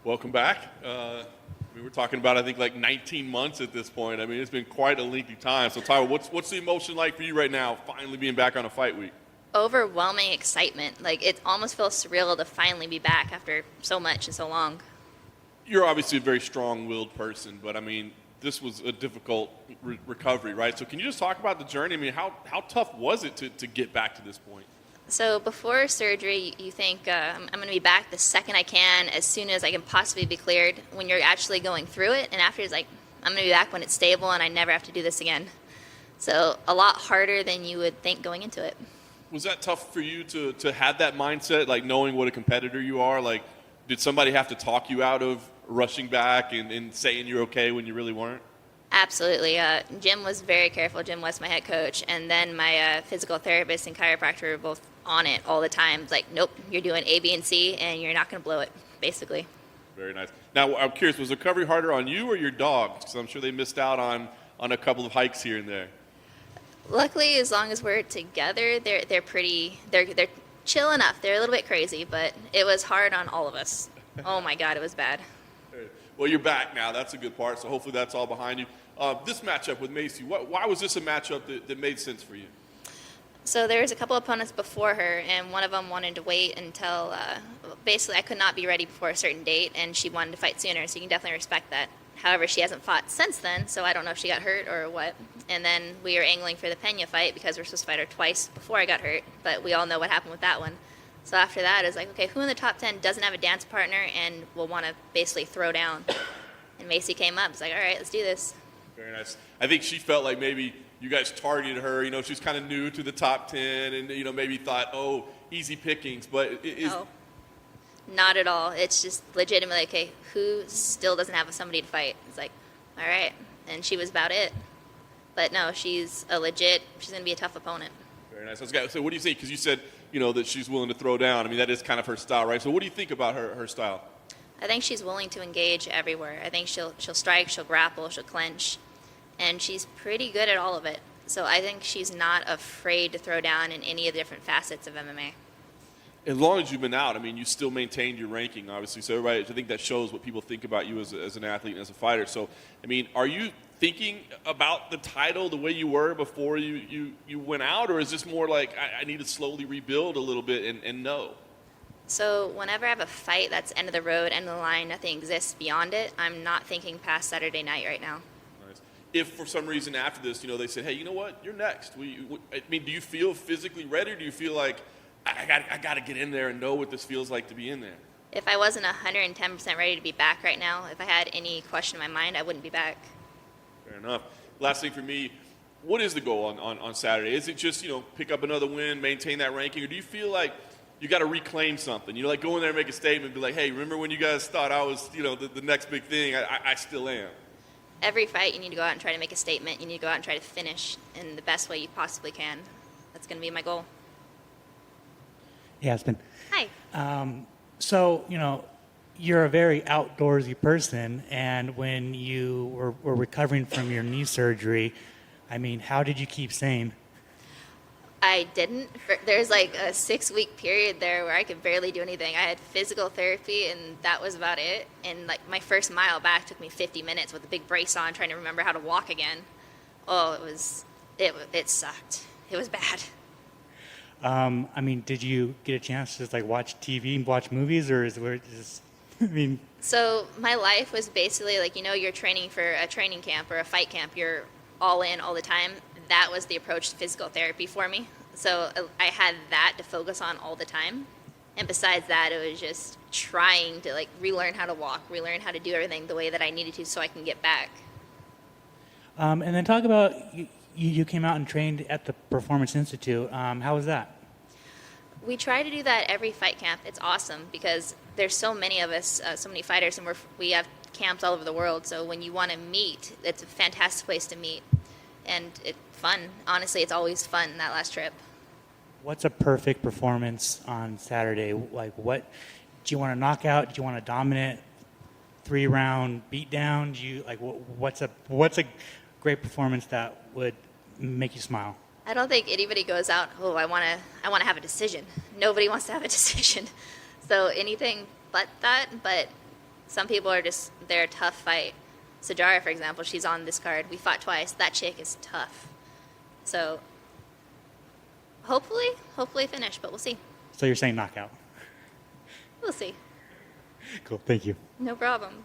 Welcome back. We're talking about, I think, like 19 months at this point. I mean, it's been quite a lengthy time. So, Tyler, what's the emotion like for you right now, finally being back on a fight week? Overwhelming excitement. Like, it almost feels surreal to finally be back after so much and so long. You're obviously a very strong-willed person, but, I mean, this was a difficult recovery, right? So can you just talk about the journey? I mean, how tough was it to get back to this point? So before surgery, you think, I'm going to be back the second I can, as soon as I can possibly be cleared. When you're actually going through it, and after it's like, I'm going to be back when it's stable and I never have to do this again. So a lot harder than you would think going into it. Was that tough for you to have that mindset, like knowing what a competitor you are? Like, did somebody have to talk you out of rushing back and saying you're okay when you really weren't? Absolutely. Jim was very careful. Jim was my head coach. And then my physical therapist and chiropractor were both on it all the time. It's like, nope, you're doing A, B, and C, and you're not going to blow it, basically. Very nice. Now, I'm curious, was the recovery harder on you or your dogs? Because I'm sure they missed out on a couple of hikes here and there. Luckily, as long as we're together, they're chill enough. They're a little bit crazy, but it was hard on all of us. Oh, my God, it was bad. Well, you're back now. That's a good part, so hopefully that's all behind you. This matchup with Macy, why was this a matchup that made sense for you? So there was a couple opponents before her, and one of them wanted to wait until basically I could not be ready before a certain date, and she wanted to fight sooner, so you can definitely respect that. However, she hasn't fought since then, so I don't know if she got hurt or what. And then we were angling for the Pena fight because we're supposed to fight her twice before I got hurt, but we all know what happened with that one. So after that, it was like, okay, who in the top 10 doesn't have a dance partner and will want to basically throw down? And Macy came up. It's like, all right, let's do this. Very nice. I think she felt like maybe you guys targeted her. You know, she's kind of new to the top 10 and, you know, maybe thought, oh, easy pickings. But No, not at all. It's just legitimately, okay, who still doesn't have somebody to fight? It's like, all right. And she was about it. But no, she's going to be a tough opponent. Very nice. So what do you think? Because you said, you know, that she's willing to throw down. I mean, that is kind of her style, right? So what do you think about her style? I think she's willing to engage everywhere. I think she'll strike, she'll grapple, she'll clinch. And she's pretty good at all of it. So I think she's not afraid to throw down in any of the different facets of MMA. As long as you've been out, I mean, you still maintained your ranking, obviously. So everybody, I think that shows what people think about you as an athlete and as a fighter. So, I mean, are you thinking about the title the way you were before you went out? Or is this more like, I need to slowly rebuild a little bit and know? So whenever I have a fight that's end of the road, end of the line, nothing exists beyond it, I'm not thinking past Saturday night right now. If for some reason after this, you know, they said, hey, you know what, you're next. I mean, do you feel physically ready, or do you feel like, I got to get in there and know what this feels like to be in there? If I wasn't 110% ready to be back right now, if I had any question in my mind, I wouldn't be back. Fair enough. Last thing for me, what is the goal on Saturday? Is it just, you know, pick up another win, maintain that ranking, or do you feel like you got to reclaim something? You know, like go in there and make a statement, be like, hey, remember when you guys thought I was, you know, the next big thing? I still am. Every fight, you need to go out and try to make a statement. You need to go out and try to finish in the best way you possibly can. That's going to be my goal. Yeah, Aspen. Hi. So, you know, you're a very outdoorsy person, and when you were recovering from your knee surgery, I mean, how did you keep sane? I didn't. There's like a 6-week period there where I could barely do anything. I had physical therapy, and that was about it. And like my first mile back took me 50 minutes with a big brace on, trying to remember how to walk again. Oh, it sucked. It was bad. I mean, did you get a chance to just like watch TV and watch movies, or is it just, I mean? So my life was basically like, you know, you're training for a training camp or a fight camp. You're all in all the time. That was the approach to physical therapy for me. So I had that to focus on all the time. And besides that, it was just trying to like relearn how to walk, relearn how to do everything the way that I needed to so I can get back. And then talk about, you came out and trained at the Performance Institute. How was that? We try to do that every fight camp. It's awesome because there's so many of us, so many fighters, and we have camps all over the world. So when you want to meet, it's a fantastic place to meet. And it's fun. Honestly, it's always fun, that last trip. What's a perfect performance on Saturday? Like, what do you want to knock out? Do you want a dominant 3-round beatdown? Do you like what's a great performance that would make you smile? I don't think anybody goes out, oh, I want to have a decision. Nobody wants to have a decision. So anything but that, but Some people are just, they're a tough fight. Sajara, for example, she's on this card. We fought twice. That chick is tough. So hopefully finish, but we'll see. So you're saying knockout. We'll see. Cool. Thank you. No problem.